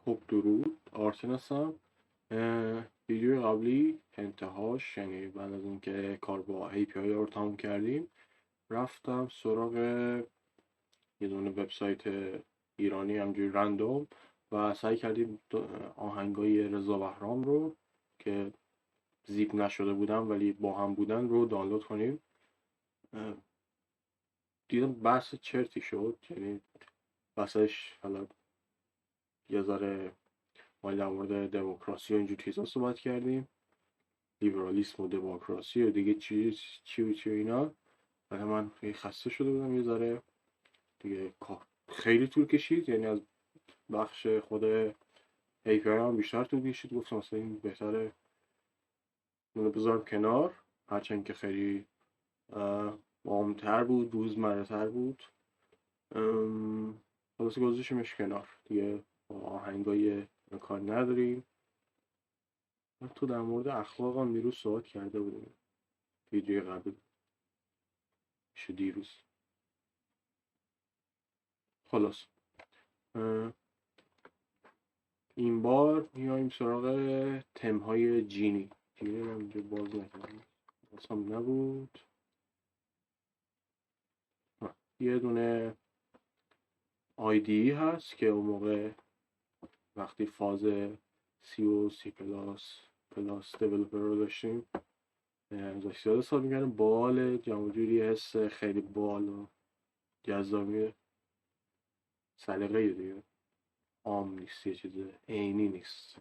خب درود، آرتین هستم. ویدیو قبلی انتهاش، یعنی بعد از اینکه کار با API رو تموم کردیم، رفتم سراغ یه دونه وبسایت ایرانی همجوری رندوم و سعی کردیم آهنگای رضا بهرام رو که زیپ نشده بودن ولی با هم بودن رو دانلود کنیم. دیدم بحث چرتی شد، یعنی بحثش حالا یه ذره ما در مورد دموکراسی و اینجور چیزا صحبت کردیم، لیبرالیسم و دموکراسی و دیگه چی و اینا. ولی من خیلی خسته شده بودم یه ذره دیگه، خیلی طول کشید، یعنی از بخش خود API هم بیشتر طول کشید. گفتم مثلا این بهتره اونو بذارم کنار، هرچند که خیلی عام‌تر بود، روزمره تر بود. خلاصه گذاشتیمش کنار دیگه، آهنگای کار نداریم. تو در مورد اخلاق هم دیروز صحبت کرده بودیم، ویدیو قبل دیروز. خلاص این بار میایم سراغ تمهای جینی رو اینجا باز نکنم، اصلا نبود. یه دونه IDE هست که اون موقع وقتی فاز C و C++ دیولپر رو داشتیم ازش زیاد حساب می‌کردم. بال جمع جوری حس خیلی بال و جذابیه، سلیقه دیگه، عام نیست، یه چیز عینی نیست.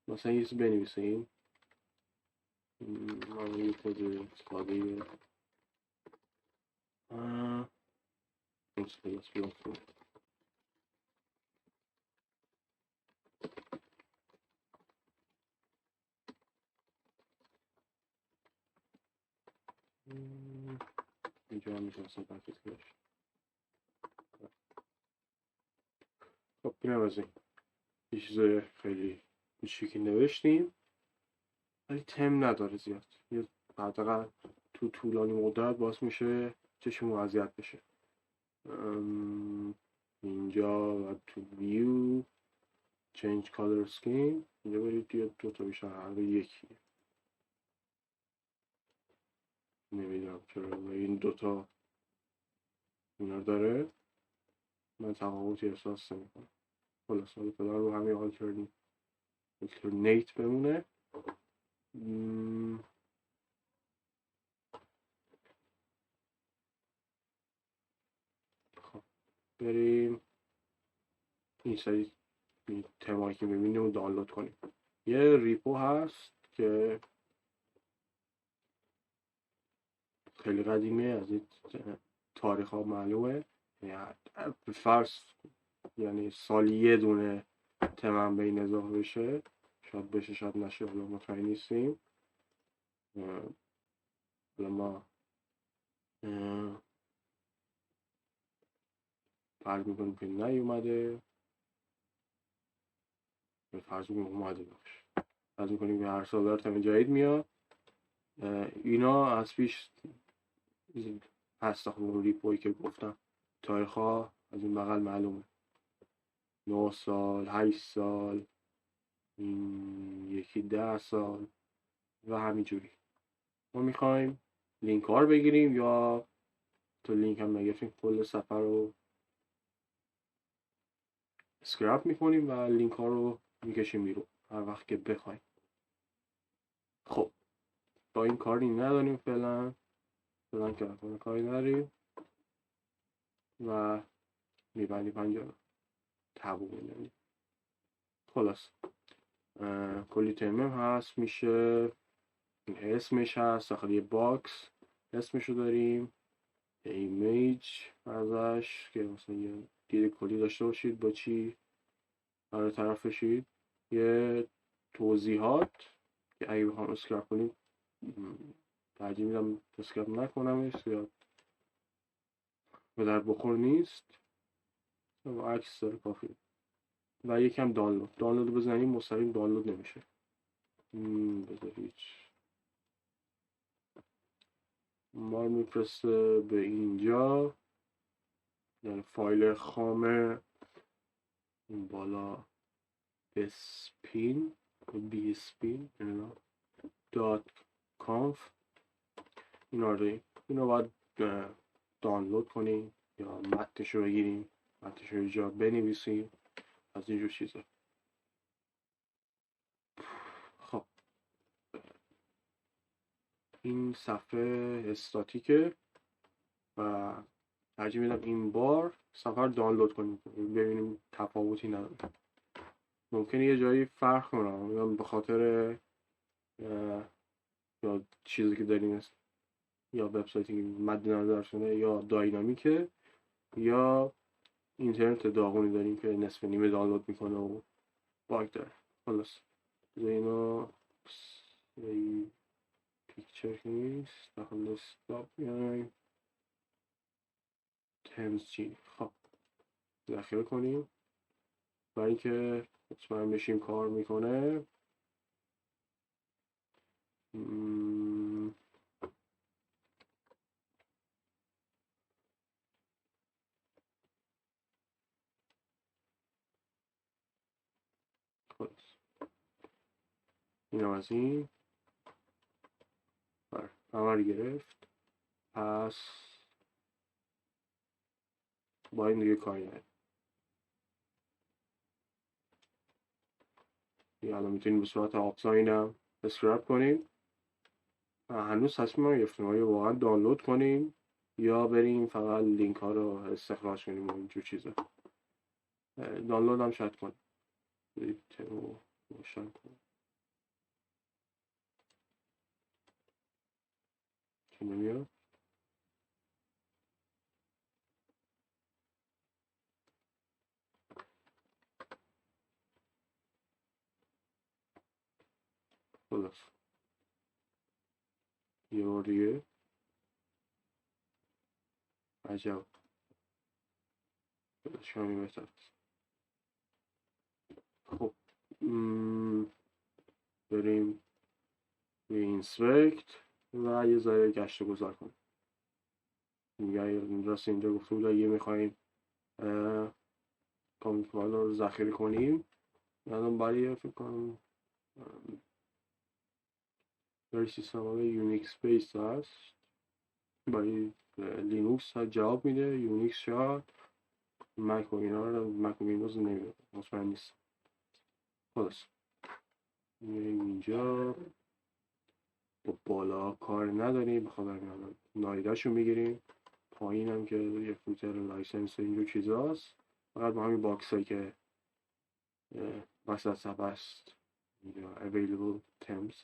مثلا یه چیز بنویسیم، من یه کد ساده اینجا هم میشه مثلا پاکت کنش. خب اینم از این یه چیز خیلی کوچیکی نوشتیم، ولی تم نداره زیاد، یه حداقل تو طولانی مدت باعث میشه چشمون اذیت بشه. اینجا و تو ویو change color scheme اینجا برید یه دوتا بیشتر هر یکی، نمیدونم چرا این دوتا اینا داره، من تفاوتی احساس نمیکنم. خلاص حالا فعلا رو همین alternate بمونه. خب بریم این سری تمایی که ببینیم رو دانلود کنیم. یه ریپو هست که خیلی قدیمه، از این تاریخ ها معلومه، فرض یعنی سالی یه دونه تمام به این اضافه بشه، شاید بشه شاید نشه، حالا مطمئن نیستیم. حالا ما فرض میکنیم که نیومده، فرض میکنیم اومده باشه، فرض میکنیم که هر سال داره تم جدید میاد. اینا از پیش هست، اون ریپویی که گفتم تاریخ ها از این بغل معلومه، 9 سال، 8 سال، یکی 10 سال و همینجوری. ما میخوایم لینک ها رو بگیریم، یا تو لینک هم نگرفتیم کل صفحه رو اسکرپ میکنیم و لینک ها رو میکشیم بیرون هر وقت که بخوایم. خب با این کاری نداریم فعلا که کاری نداریم و میبندیم اینجا تبو میدنیم. خلاص کلی ترمیم هست، میشه اسمش هست داخل یه باکس، اسمشو داریم، ایمیج ازش که مثلا یه دید کلی داشته باشید با چی برای طرف بشید، یه توضیحات که اگه بخوام اسکرپ کنیم ترجیح میدم اسکرپ نکنمش، یا به در بخور نیست و عکس داره کافی، و یکم دانلود بزنیم مستقیم دانلود نمیشه. بذارید ما رو میفرسته به اینجا، یعنی فایل خام این بالا بسپین .conf اینا رو داریم. اینا باید دانلود کنیم یا متنش رو بگیریم، متنش رو اینجا بنویسیم، از اینجور چیزا. خب این صفحه استاتیکه و ترجیح میدم این بار صفحه رو دانلود کنیم ببینیم تفاوتی نداره. ممکنه یه جایی فرق کنه به خاطر یا چیزی که داریم یا وبسایتی که مد نظر شده یا داینامیکه یا اینترنت داغونی داریم که نصف نیمه دانلود میکنه و باگ داره. خلاص اینو پیکچر نیست داخل دسکتاپ بیایم تمز چی. خب ذخیره کنیم برای اینکه مطمئن بشیم کار میکنه. خلاص اینم از این همه رو گرفت. پس با این دیگه کاری نداریم. الان میتونیم به صورت آفلاین هم اسکراب کنیم. هنوز تصمیم نگرفتیم آیا واقعا دانلود کنیم یا بریم فقط لینک ها رو استخراج کنیم و اینجور چیزا. دانلود هم شاید کنیم. روشن کنیم که نمیاد. خلاص یه بار دیگه عجب شامی بهتر. خب بریم به اینسپکت و یه ذره گشت و گذار کنیم. راست اینجا گفته بود اگه میخواییم کامیک فایل رو ذخیره کنیم الان برای فکر کنم برای سیستم های یونیکس بیس هست. برای لینوکس جواب میده، یونیکس شاید، مک و اینا رو مک و ویندوز نمیده، مطمئن نیست. خلاص میریم اینجا با بالا کار نداریم بخاطر نایدهش رو میگیریم. پایین هم که یه فوتر لایسنس اینجور چیزاست، فقط با همین باکس هایی که وسط صفحه است یا available terms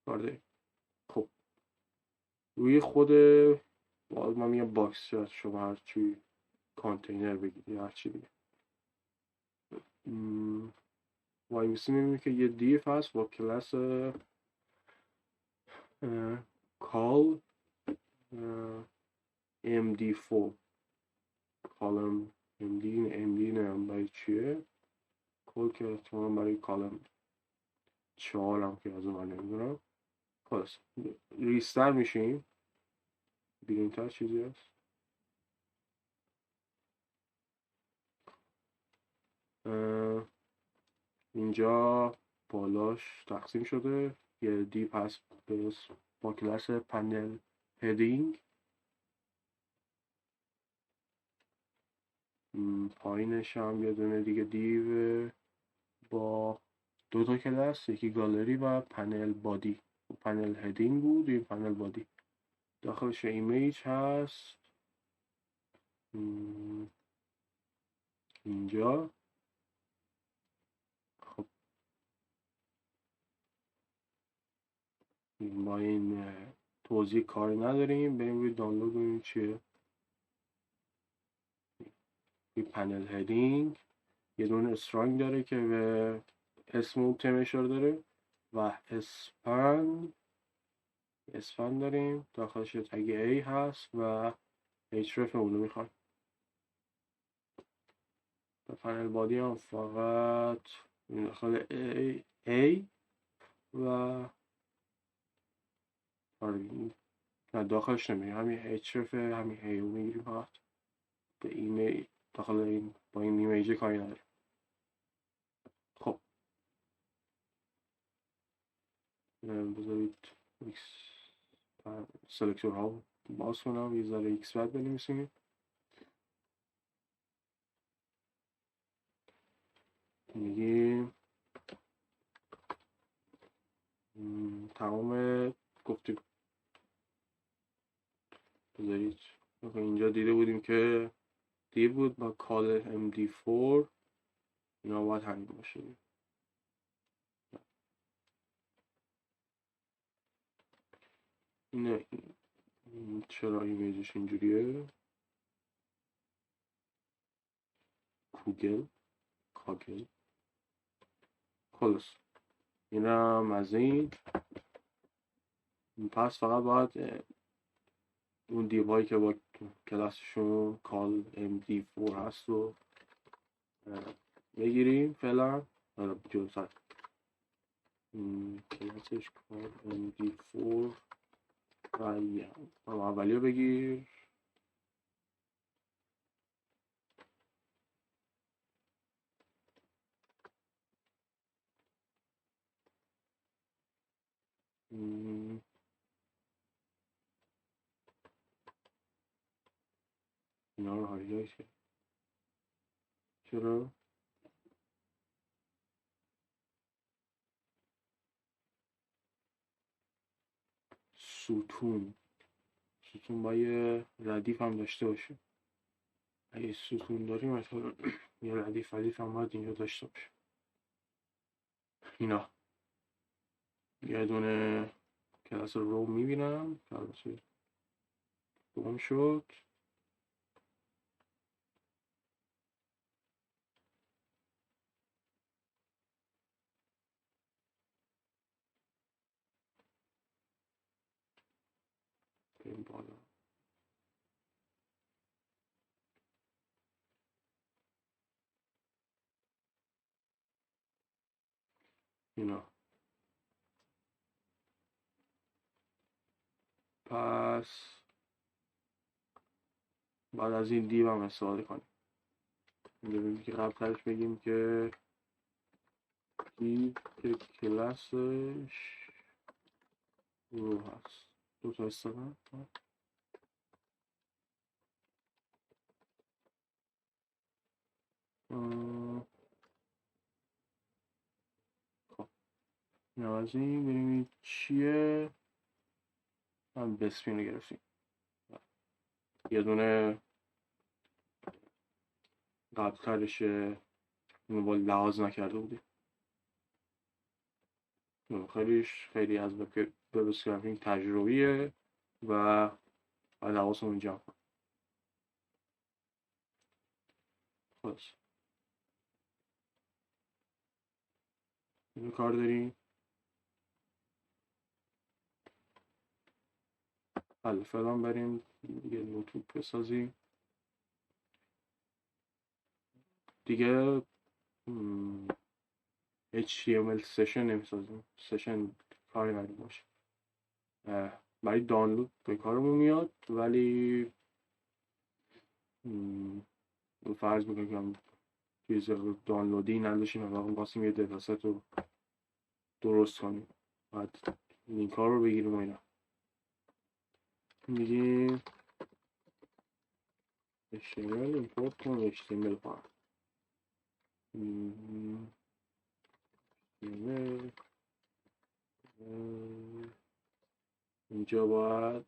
کار داریم. خب روی خود من میگم باکس شد، شما هر چی کانتینر بگید یا هر چی دیگه وای میسی میبینیم که یه دیف هست با کلاس call md4 کالم md نمیم برای چیه کل که احتمالا برای کالم 4 هم که از اون نمیدونم. خلاص ریستر میشیم بیرین تر چیزی هست. اینجا بالاش تقسیم شده یه دیپ هست با کلاس پنل هدینگ. پایینش هم یه دونه دیگه دیو با دو تا کلاس، یکی گالری و پنل بادی. پنل هدینگ بود این پنل بادی. داخلش ایمیج هست اینجا. خب با این توضیح کاری نداریم، بریم روی دانلود ببینیم چیه. این پنل هدینگ یه دونه استرانگ داره که به اسم اون تم اشاره داره و اسپن داریم داخلش تگ A هست و href اونو میخواد. و پنل بادی هم فقط داخل A و نه داخلش نمیگه، همین href همین A رو میگیریم فقط به ایمیل داخل این با این ایمیج کاری نداره. خب بذارید سلکتور ها باز کنم، یه ذره ایکس بعد بنویسیم. میگیم تمام گفتیم بذارید اینجا دیده بودیم که دیو بود با کال md4 اینا باید همین باشه. اینه چرا ایمیجش اینجوریه؟ کاگل خلاص اینم از این. پس فقط باید اون دیوهایی که با کلاسشون کال md4 هست رو بگیریم فعلا. حالا جلوتر کلاسش کال md4 اولی رو بگیر. اینا رو هایلایت کرد. چرا؟ ستون با یه ردیف هم داشته باشه. اگه ستون داریم مثلا یه ردیف هم باید اینجا داشته باشه. اینا یه دونه کلاس رو میبینم کلاس دوم شد. بریم بالا. اینا پس بعد از این دیو هم استفاده کنیم. ببینیم که قبلش بگیم که دیو که کلاسش رو هست. دو تا استفاده خب این از این بریم چیه. هم بسپین رو گرفتیم. یه دونه قبلترش اینو با لحاظ نکرده بودیم. خیلی از وب اسکرپینگ تجربیه و باید حواسمون جمع کنیم. خلاص اینو کار داریم. حالا فعلا بریم یه نوتبوک بسازیم دیگه. HTML سشن نمیسازیم. سشن کاری نداریم باشه. برای دانلود به کارمون میاد ولی فرض میکنم که چیز دانلودی نداشتیم و خواستیم یه دتاست رو درست کنیم. باید لینک ها رو بگیریم و اینا. میگیم HTML import کن HTML فایل. اینجا باید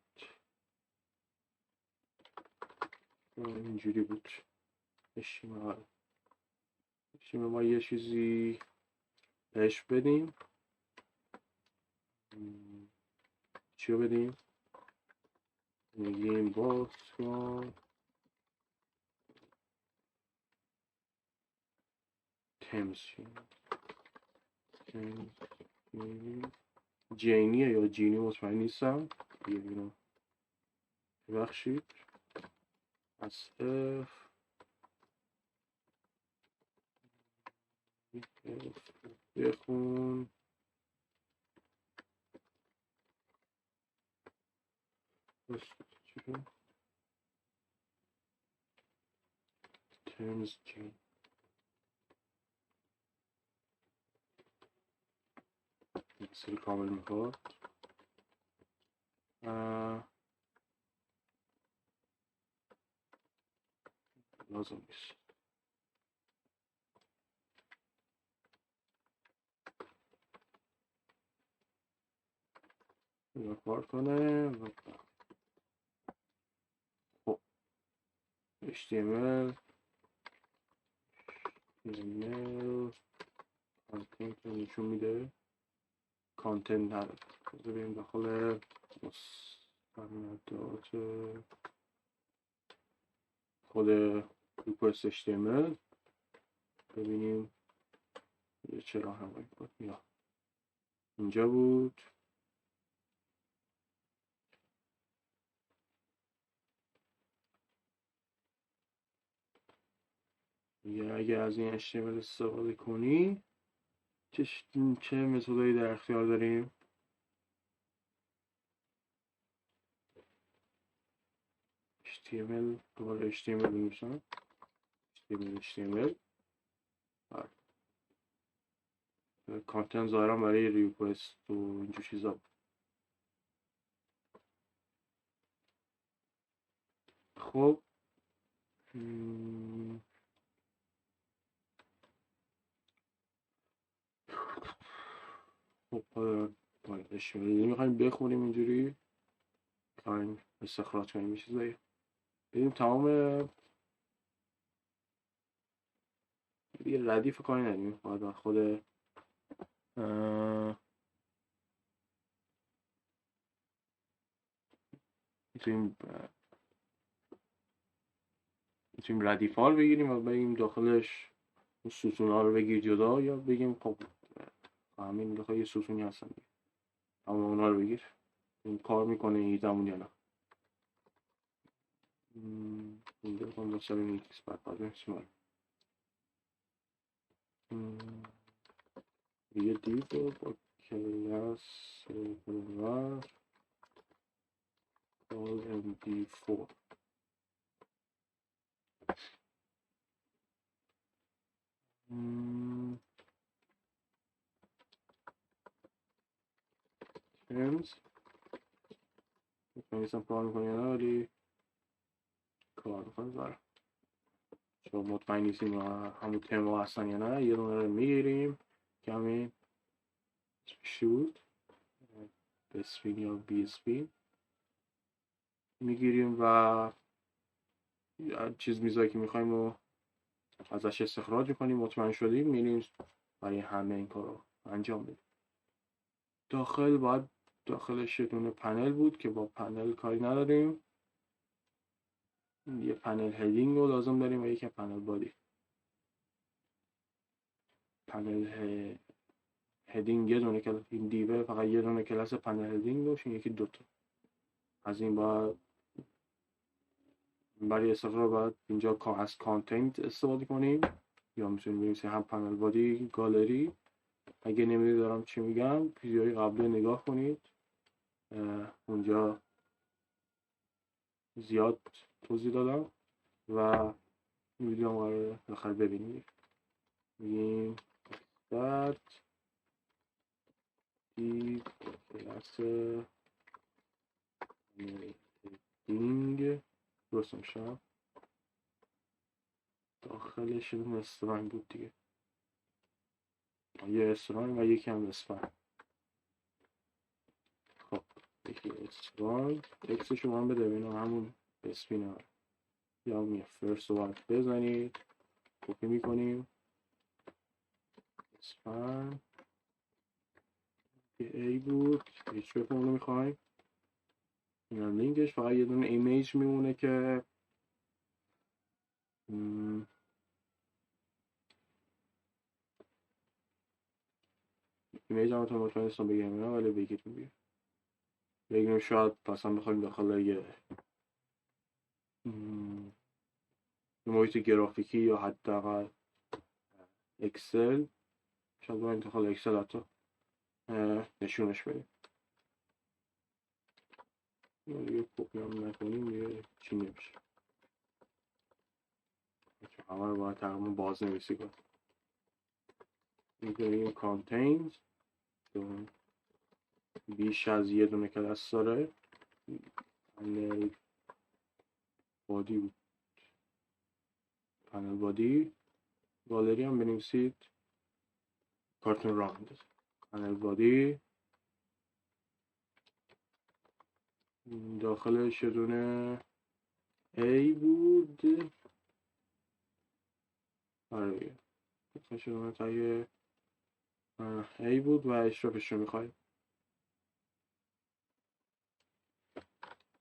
اینجوری بود. HTML ما یه چیزی بهش بدیم. چی رو بدیم؟ میگیم باز کن جینیه یا جینی مطمئن نیستم. ببخشید. از بخون terms سری کامل میخواد. لازم نیست. اینا کار کنه. خب HTML کانتنت رو نشون میده. کانتنت نداره. بریم داخل مستندات خود ریکوست HTML ببینیم چرا هم بود. یا اینجا بود. یا اگه از این HTML استفاده کنی چه متدایی در اختیار داریم؟ HTML دوباره HTML میشن. HTML کانتنت ظاهرا برای ریکوست و اینجور چیزا. خب HTML میخوایم بخونیم اینجوری، میخوایم استخراج کنیم چیزایی. بریم تمام دیگه ردیف کاری ندیم، باید خود میتونیم ردیفال بگیریم و بگیم داخلش ستون ها رو بگیر جدا، یا بگیم خب همین داخل یه ستونی هستن اما اونا رو بگیر. این کار میکنه ایدمون یا نه. اینجا کن مثلا نیکس بعد نشمار یه دیو با کلاس کنور call md4 terms میتونیستم کار میکنی یا نه، ولی کار میکنی دارم. شما مطمئن نیستیم همون ترم ها هستن یا نه، یه دونه رو میگیریم که همین شود بسپین یا BSP میگیریم و چیز میزایی که میخوایم رو ازش استخراج میکنیم. مطمئن شدیم میریم برای همه این کار رو انجام بدیم. داخل باید داخلش یه دونه پنل بود که با پنل کاری نداریم. یه پنل هدینگ رو لازم داریم و یک پنل بادی. پنل هدینگ یه دونه کلاس، این دیوه فقط یه دونه کلاس پنل هدینگ داشت، یکی دوتا. از این باید برای استفاده باید اینجا از کانتنت استفاده کنیم، یا میتونیم بنویسیم هم پنل بادی گالری. اگه نمیدونید دارم چی میگم ویدیوهای قبلی نگاه کنید، اونجا زیاد توضیح دادم و این ویدیو هم قراره بخیر ببینید. میگیم that div کلاس heading درست میشه، داخلش یه استرنگ بود دیگه، یه استرنگ و یکی هم اسپن. خب یکی استرنگ تکسشو من بده ببینم همون اسپین یا میه فرست رو باید بزنید، کپی میکنیم اسپن که ای بود هیچ بکنم رو میخوایم. این هم لینکش فقط یه دونه ایمیج میمونه که ایمیج هم تو مطمئن نیستم بگیرم اینا، ولی بگیریم شاید پسند بخوایم داخل یه محیط گرافیکی یا حداقل اکسل، شاید با انتخاب اکسل حتی نشونش بدیم. یه کپی هم نکنیم یه چی نمیشه، همه رو باید تقریبا باز نویسی کنیم. میگیم contains بیش از یه دونه کلاس داره. پنل بادی بود، پنل بادی گالری هم بنویسید، کارتون راه میندازه. پنل بادی داخلش یه دونه A بود، آره داخلش یه دونه تای A بود و اشرافش رو میخوایم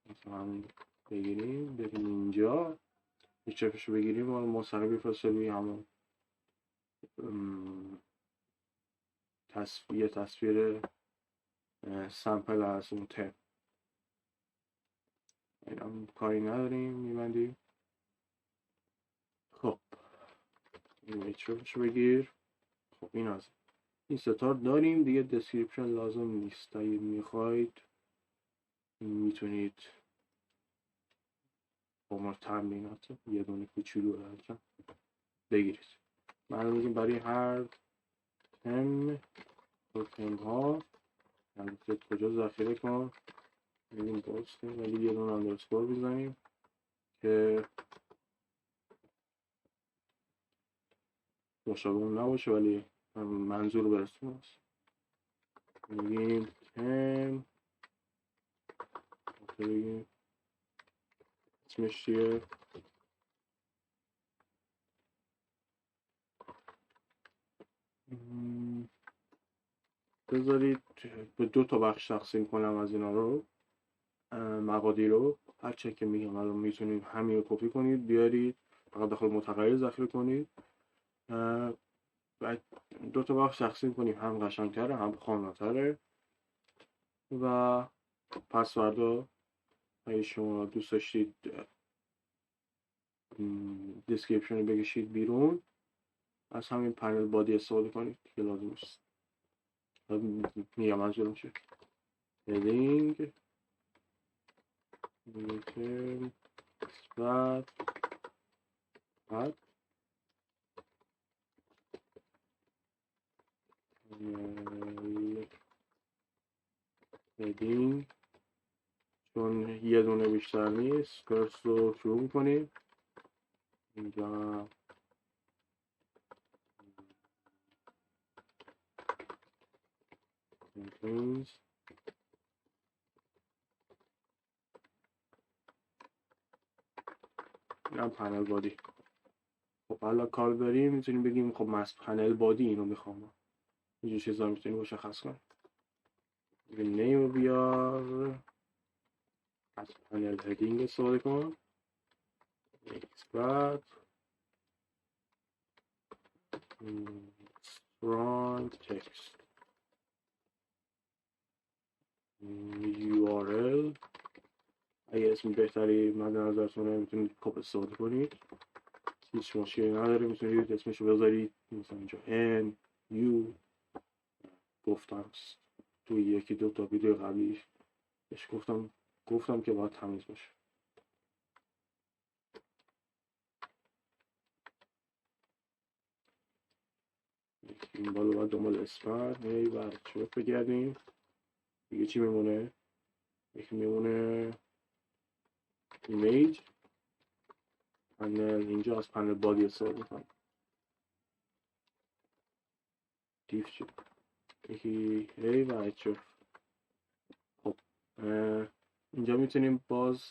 مثلا بگیریم، بریم اینجا اشرافش رو بگیریم و مصاحبی فاصلی همون تصویر سمپل از اون تم. این هم کاری نداریم، میبندیم. خب این اشرافش رو بگیر. خب این از این ستار داریم دیگه. دسکریپشن لازم نیست، اگه میخواید میتونید با ما تمرینات یه دونه کوچولو رو بگیرید. من میگیم برای هر تم تم ها البته کجا ذخیره کن میگیم درسته، ولی یه دونه اندرسکور بزنیم که مشابه اون نباشه ولی منظور برسونه است. میگیم تم بگیم اسمش چیه، بذارید به 2 تا بخش تقسیم کنم از اینا رو، مقادیر رو. هر چه که میگم الان میتونید همین رو کپی کنید بیارید فقط داخل متغیر ذخیره کنید. بعد 2 تا بخش تقسیم کنیم، هم قشنگتره هم خانه‌تره. و پسوردا اگه شما دوست داشتید دیسکریپشن رو بکشید بیرون، از همین پنل بادی استفاده کنید که لازم نیست. میگم منظورم چیه. هدینگ میتونیم بعد هدینگ چون یه دونه بیشتر نیست کرس رو شروع کنیم اینجا. اینم پنل بادی. خب حالا کار داریم میتونیم بگیم خب من از پنل بادی اینو میخوام، اینجور چیزا میتونیم مشخص کنیم. نیم رو بیار، از پنل هدینگ استفاده کن، بعد front text URL اگه اسم بهتری مد نظرتونه میتونید کپ استفاده کنید، هیچ مشکلی نداره. میتونید اسمشو بذارید مثلا اینجا N U گفتم توی 1-2 تا ویدیو قبلی بهش گفتم که باید تمیز باشه. این بالا باید دنبال اسپر هی برچه بگردیم. دیگه چی میمونه؟ یکی میمونه ایمیج. پنل اینجا از پنل بادی استفاده کنیم. دیف چی؟ یکی هی برچه. خب اینجا میتونیم باز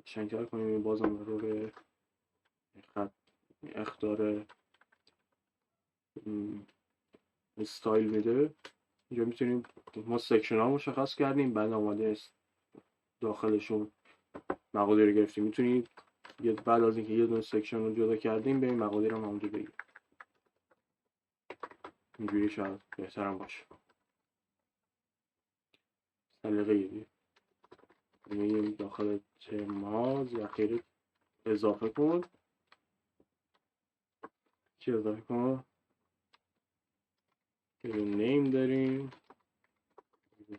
شنکر کنیم. این بازم رو به خط اختار استایل میده. اینجا میتونیم ما سکشن ها مشخص کردیم، بعد آماده است داخلشون مقادیر رو گرفتیم. میتونید بعد از اینکه یه دونه سکشن رو جدا کردیم بریم مقادیر هم همونجا بگیریم. اینجوری شاید بهترم باشه. سلیقه دیگه میگیم داخل ترم ها ذخیره اضافه کن. چی اضافه کن؟ یه نیم داریم،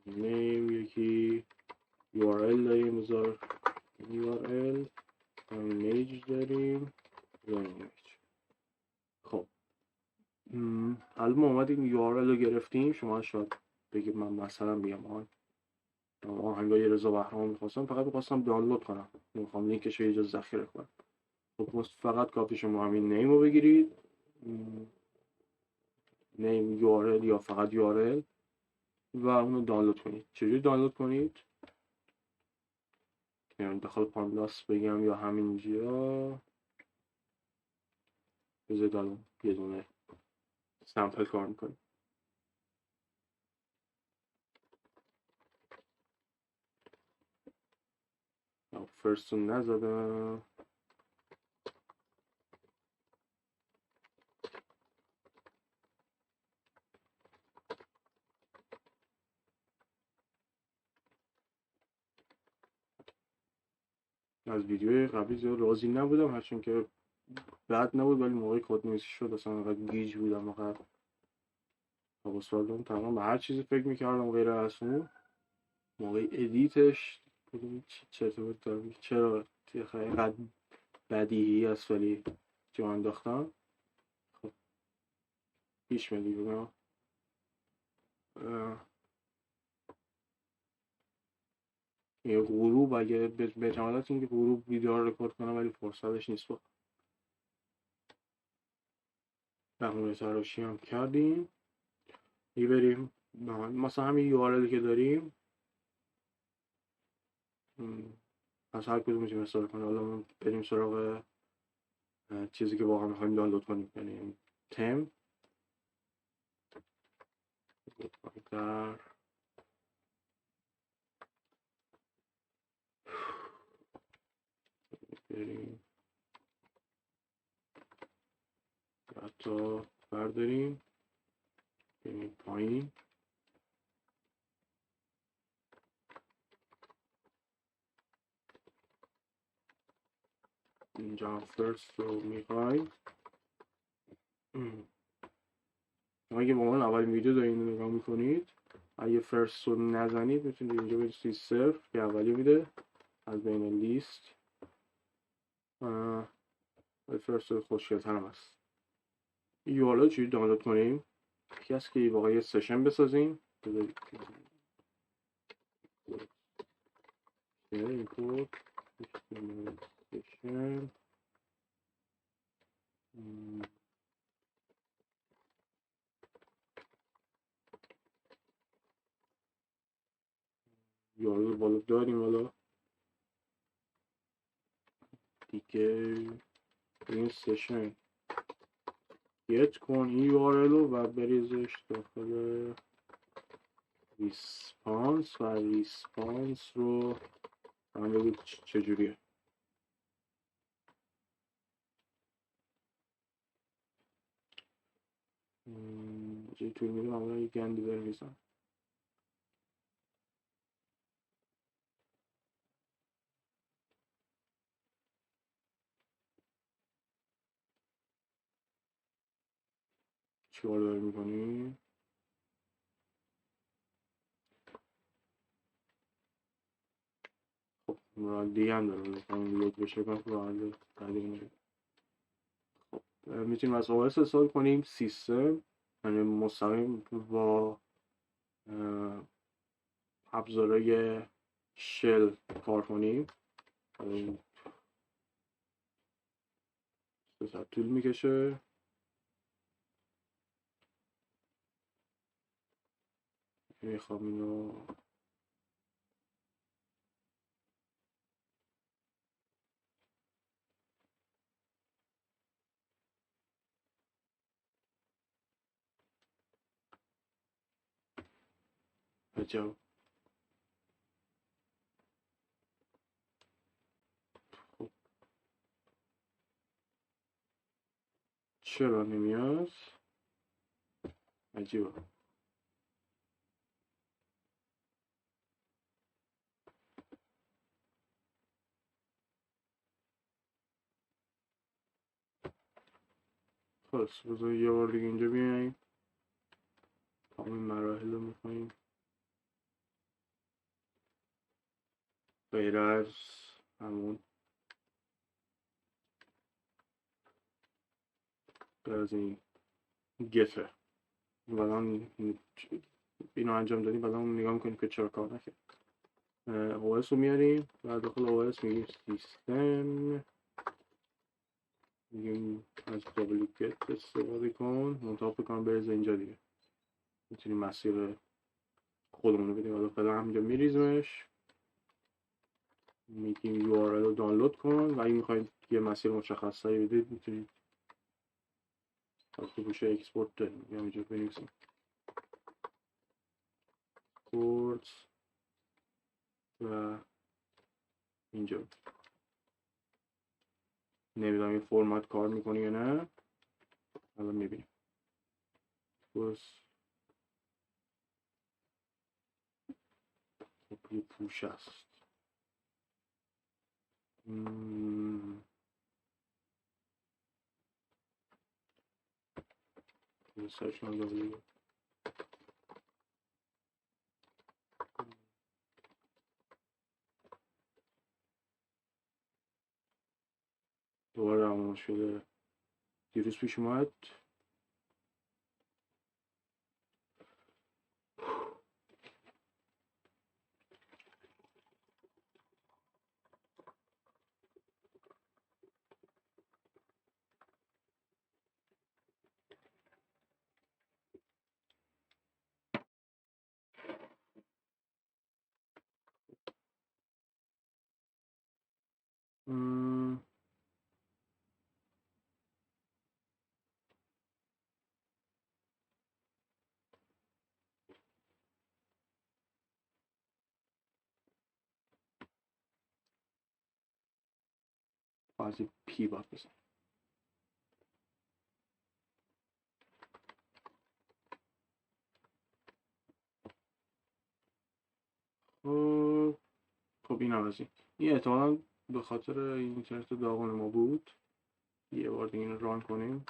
نیم یکی URL داریم، بذار URL ایمیج داریم، ایمیج. خب الان ما اومدیم URL رو گرفتیم. شما شاید بگید من مثلا میگم آهنگای رضا بهرام میخواستم، فقط میخواستم دانلود کنم، میخوام لینکش رو یه جا ذخیره کنم. خب فقط کافی شما همین نیم رو بگیرید، نیم URL یا فقط URL و اونو دانلود کنید. چجوری دانلود کنید؟ یعنی داخل پانداس بگم یا همینجا، بذارید الان یه دونه سمپل کار میکنیم. فرست رو نزدم، از ویدیوی قبلی زیاد راضی نبودم، هرچند که بد نبود، ولی موقعی کد نویسی شد اصلا انقدر گیج بودم، انقدر حواس دادم تمام به هر چیزی فکر میکردم غیر از اون. موقع ادیتش چطور دارم، چرا اینقدر بدیهی است ولی جا انداختم. خب پیش میدی بگم یه غروب، اگه به جمالت اینکه غروب ویدیو رو رکورد کنم ولی فرصتش نیست. با نمونه تراشی هم کردیم، بریم مثلا همین URL که داریم از هر کدوم میتونیم استفاده کنیم. حالا ما بریم سراغ چیزی که واقعا میخوایم دانلود کنیم، یعنی تم در بریم حتی برداریم بریم پایین، اینجا فرست رو میخوایم. اگه با من اولین ویدیو دارین نگاه میکنید، اگه فرست رو نزنید میتونید اینجا بنویسید صفر که اولی میده از بین لیست. فرست خوشگل‌تر هم هست. URL چجوری دانلود کنیم؟ یکی هست که واقعا یه سشن بسازیم، import session URL بالا داریم. حالا دیگه این سشن گت کن این URL رو و بریزش داخل ریسپانس، و ریسپانس رو هم بگید چجوریه. چه توی میدونم اما یه گندی بریزم. چیکار داری میکنی؟ خب دیگه هم دارم میکنم لود بشه کنم رو بعدی. خب میتونیم از OS استفاده کنیم، سیستم، یعنی مستقیم با ابزارهای شل کار کنیم. این طول میکشه. میخوام اینو عجب. خب چرا نمیاد؟ عجیبه. خلاص بذار یه بار دیگه اینجا بیاییم، تمام مراحل رو میکنیم غیر از همون غیر از این گته. الان اینو انجام دادیم بعد اون نگاه میکنیم که چرا کار نکرد. OS رو میاریم و داخل OS میگیم سیستم، میگیم از دوبلیکت استفاده کن، منتها فکر کنم برز اینجا دیگه میتونیم مسیر خودمون رو بدیم. حالا فعلا همینجا میریزمش، میگیم URL رو دانلود کن و اگه میخواید یه مسیر مشخصی بدید میتونید تو گوشه اکسپورت داریم همینجا بنویسیم پورت و اینجا. نمیدونم این فرمت کار میکنه یا نه، الان میبینیم. بس یه پوش است. سرچ کنم دوباره همون شده دیروز پیش اومد. بازی پی باید بزن. خب این هم از این احتمالا به خاطر اینترنت داغون ما بود. یه بار دیگه این ران کنیم.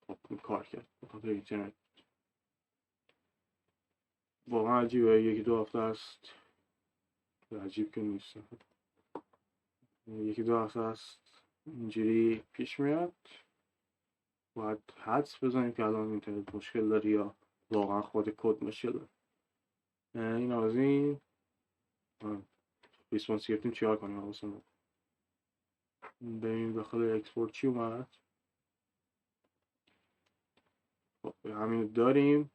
خب این کار کرد به خاطر اینترنت. واقعا عجیبه، یکی دو هفته است، عجیب که نیست، یکی دو هفته است اینجوری پیش میاد. باید حدس بزنیم که الان اینترنت مشکل داره یا واقعا خود کد مشکل داره. این از این ریسپانس گرفتیم چیکار کنیم حواسمون بریم داخل اکسپورت چی اومد. خب همین داریم،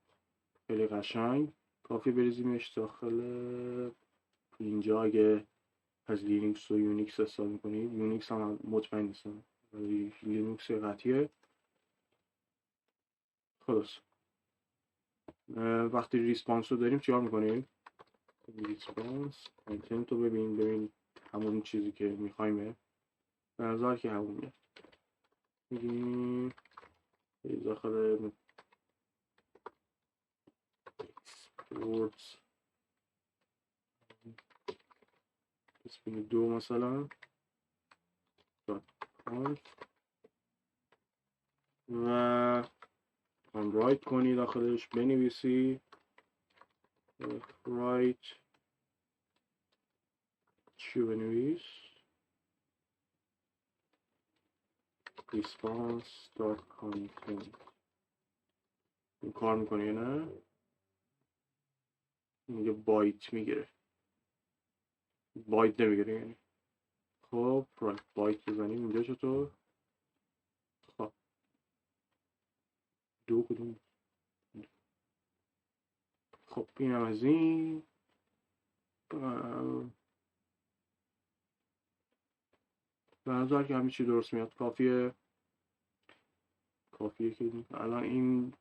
خیلی قشنگ. کافی بریزیمش داخل اینجا. اگه از لینوکس و یونیکس استفاده میکنید، یونیکس هم مطمئن نیستم ولی لینوکس قطعیه. خلاص وقتی ریسپانس رو داریم چیکار میکنیم؟ ریسپانس کانتنت رو ببین همون چیزی که میخوایمه، به نظر که همونه. میگیم داخل اکسپورت اسم 2 مثلا و هم رایت کنی داخلش بنویسی رایت چی بنویس response.content. این کار میکنه یا نه؟ میگه بایت میگیره، بایت نمیگیره یعنی. خب رایت بایت بزنیم اینجا چطور؟ خب دو کدوم. خب این هم از این. به نظر که همه چی درست میاد. کافیه که الان این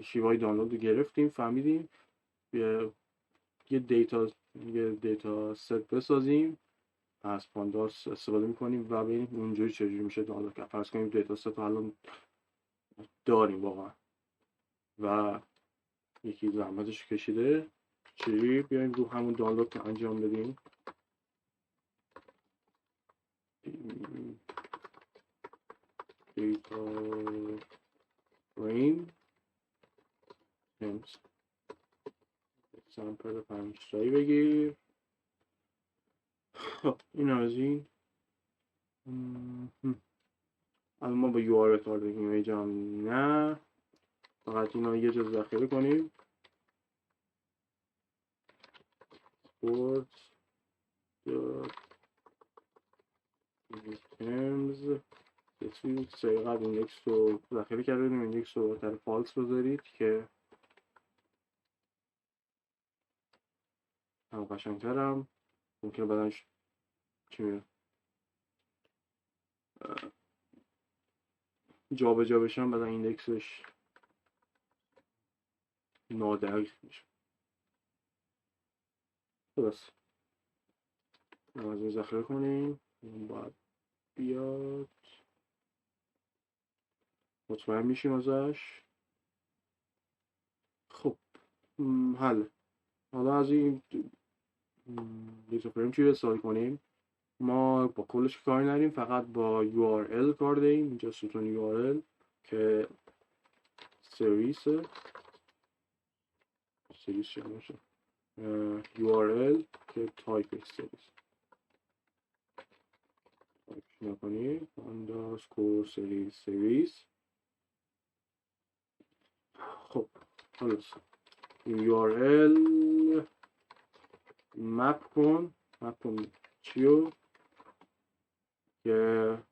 شیوای دانلود رو گرفتیم، فهمیدیم یه دیتا ست بسازیم، از پانداس استفاده میکنیم و ببینیم اونجوری چجوری میشه دانلود کرد. فرض کنیم دیتا ست رو الان داریم واقعا و یکی زحمتش کشیده، چجوری بیایم رو همون دانلود که انجام بدیم. دیتا فریم سامپل 5 تایی بگیر. خب این از این. الان ما با URL کار بگیم ایجام نه فقط اینا یه جا ذخیره کنیم. sports items سری قبل ایندکس رو ذخیره کرده بودیم، ایندکس رو در فالس بذارید که هم قشنگترم. ممکنه بعدن چی میره جا به جا بشن، بعدن ایندکسش نادقیق میشه. درست از این ذخیره کنیم. این باید بیاد، مطمئن میشیم ازش. خب حل. حالا از این دیتا فریم چی استفاده کنیم؟ ما با کلش کاری نداریم، فقط با URL کار داریم. اینجا ستون URL که سرویس چه میشه URL که تایپ سرویس تایپ نکنیم underscore سرویس. خب خلاص URL مپ کن چیو که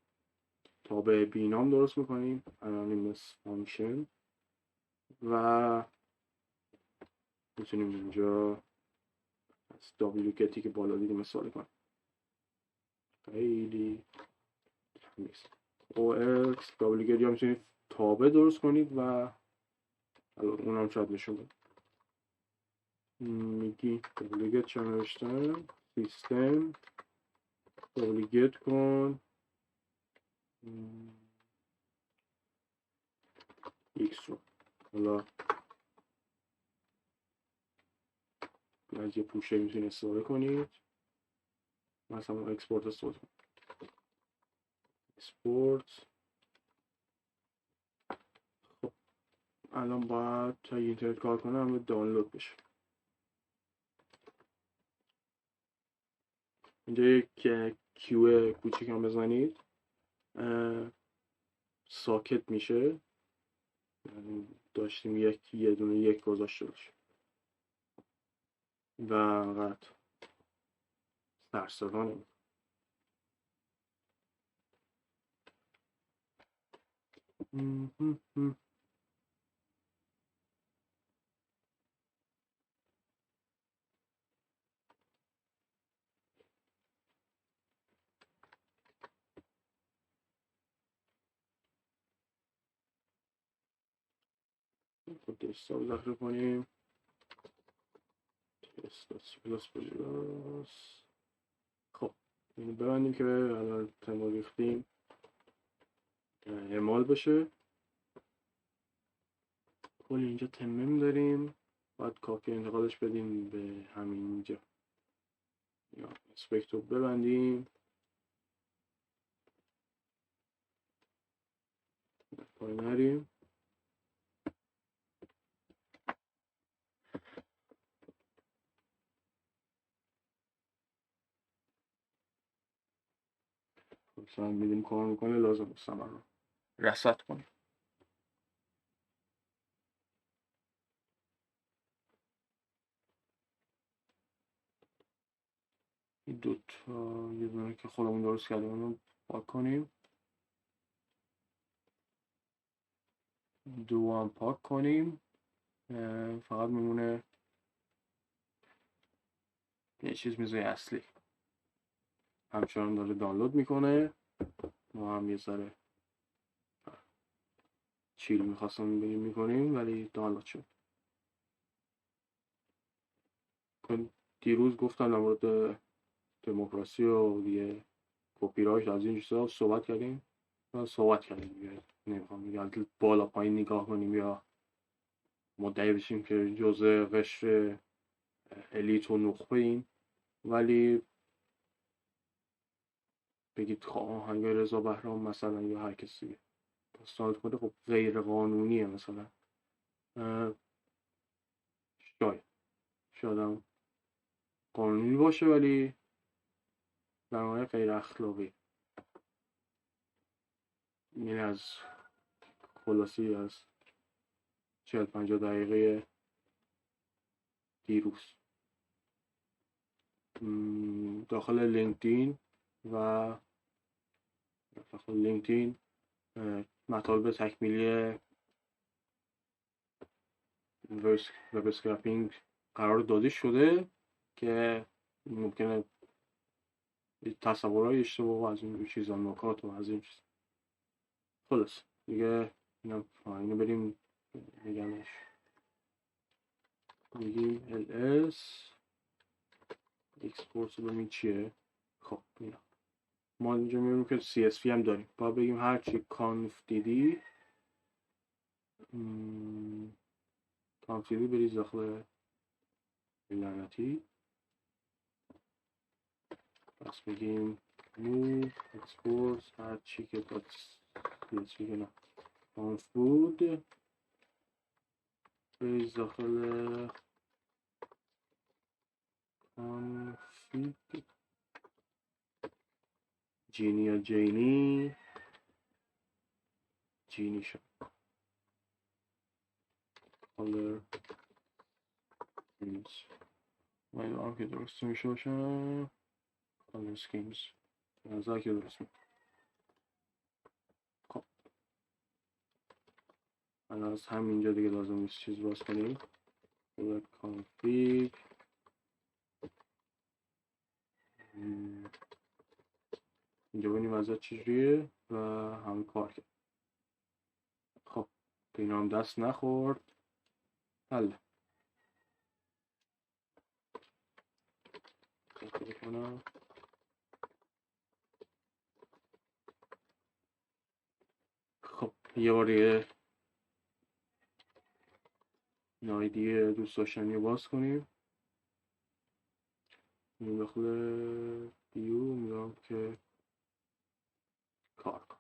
تابع بینام درست میکنیم anonymous function و میتونیم اینجا از wget'i که بالا دیدیم استفاده کنیم. خیلی نیست OX wget یا میتونید تابع درست کنید و اونم شاید نشون بده. میگی wget چه نوشتم سیستم wget کن x رو. حالا از یه پوشه میتونید استفاده کنید، مثلا اکسپورت استفاده کنید. اکسپورت. خب الان باید تا اینترنت کار کنه همه دانلود بشه. اینجا یک کیو کوچیک هم بزنید ساکت میشه، داشتیم یه دونه یک گذاشته باشه و انقدر سرصدا نمید. خب دستا رو ذخیره کنیم. تست پلاس. خب اینو ببندیم که الان تم ریختیم اعمال بشه. کل اینجا تمم داریم، باید کافی انتقالش بدیم به همینجا یا اسپکت رو ببندیم. پایین نریم. مثلا میدیم کار میکنه، لازم است رو رصد کنیم. این دوتا یه دونه که خودمون درست کردیم رو پاک کنیم، دو هم پاک کنیم. فقط میمونه یه چیز میزه اصلی همچنان داره دانلود میکنه. ما هم یه ذره چیل میخواستم بگیم میکنیم ولی دانلود شد. دیروز گفتم در مورد دموکراسی و دیگه کپی رایت از این چیزا صحبت کردیم دیگه نمیخوام دیگه بالا پایین نگاه کنیم یا مدعی بشیم که جزء قشر الیت و نخبه ایم، ولی بگید آهنگ رضا بهرام مثلا یا هر کسی داستان کنه خب غیر قانونیه مثلا. شاید هم قانونی باشه ولی در واقع غیر اخلاقی. این از خلاصی از 40-50 دقیقه دیروز داخل لینکدین مطالب تکمیلی وب اسکرپینگ قرار داده شده که ممکنه تصورهای اشتباه و از این چیزا نکات و از این چیز. خلاص دیگه اینو بریم میگمش میگیم ls export رو ببینیم چیه. خب اینا ما اینجا میبینیم که CSV هم داریم. باید بگیم هرچی conf دیدی بریز داخل لعنتی. پس بگیم move export هرچی که CSV نه conf بود بریز داخل config جینی یا جینی شد color schemes امیدوارم که درست میشه باشه. color schemes نظر که درست میشه. خب الان از همینجا دیگه لازم نیست چیز باز کنیم. color config اینجا ببینیم ازت چجوریه و هم کار کرد. خب به اینا هم دست نخورد. حل کنم. خب یه بار دیگه این آیدی دوست داشتنی رو باز کنیم. این داخل بیو میگم که کار کن.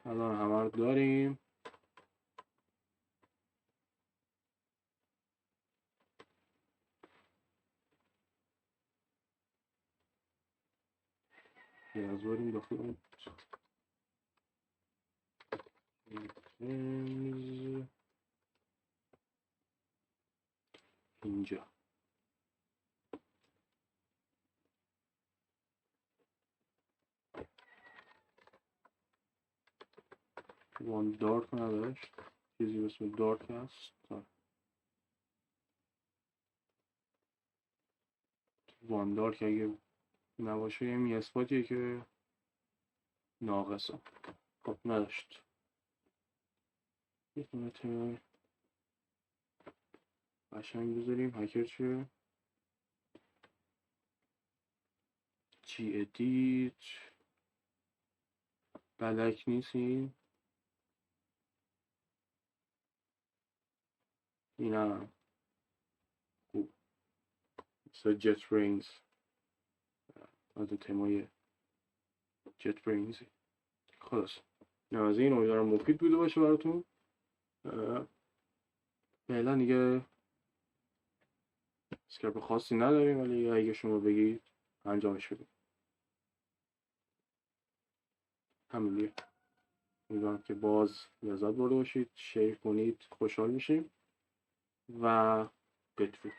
الان همه رو داریم. نیاز داریم داخل اینجا وان دارک نداشت چیزی به اسم دارک هست. وان دارک اگه نباشه یه اثباتیه که ناقصه. خب نداشت. یه قیمت قشنگ بذاریم. هکر چی ادیت بلک نیستیم. اینا خوب مثل جت برینز از تمای جت برینز. خلاص از این امیدوارم مفید بوده باشه براتون. فعلا دیگه اسکرپ خاصی نداریم ولی اگه شما بگید انجامش بدیم. همین دیگه. امیدوارم که باز لذت برده باشید. شیر کنید خوشحال میشیم و بدرود.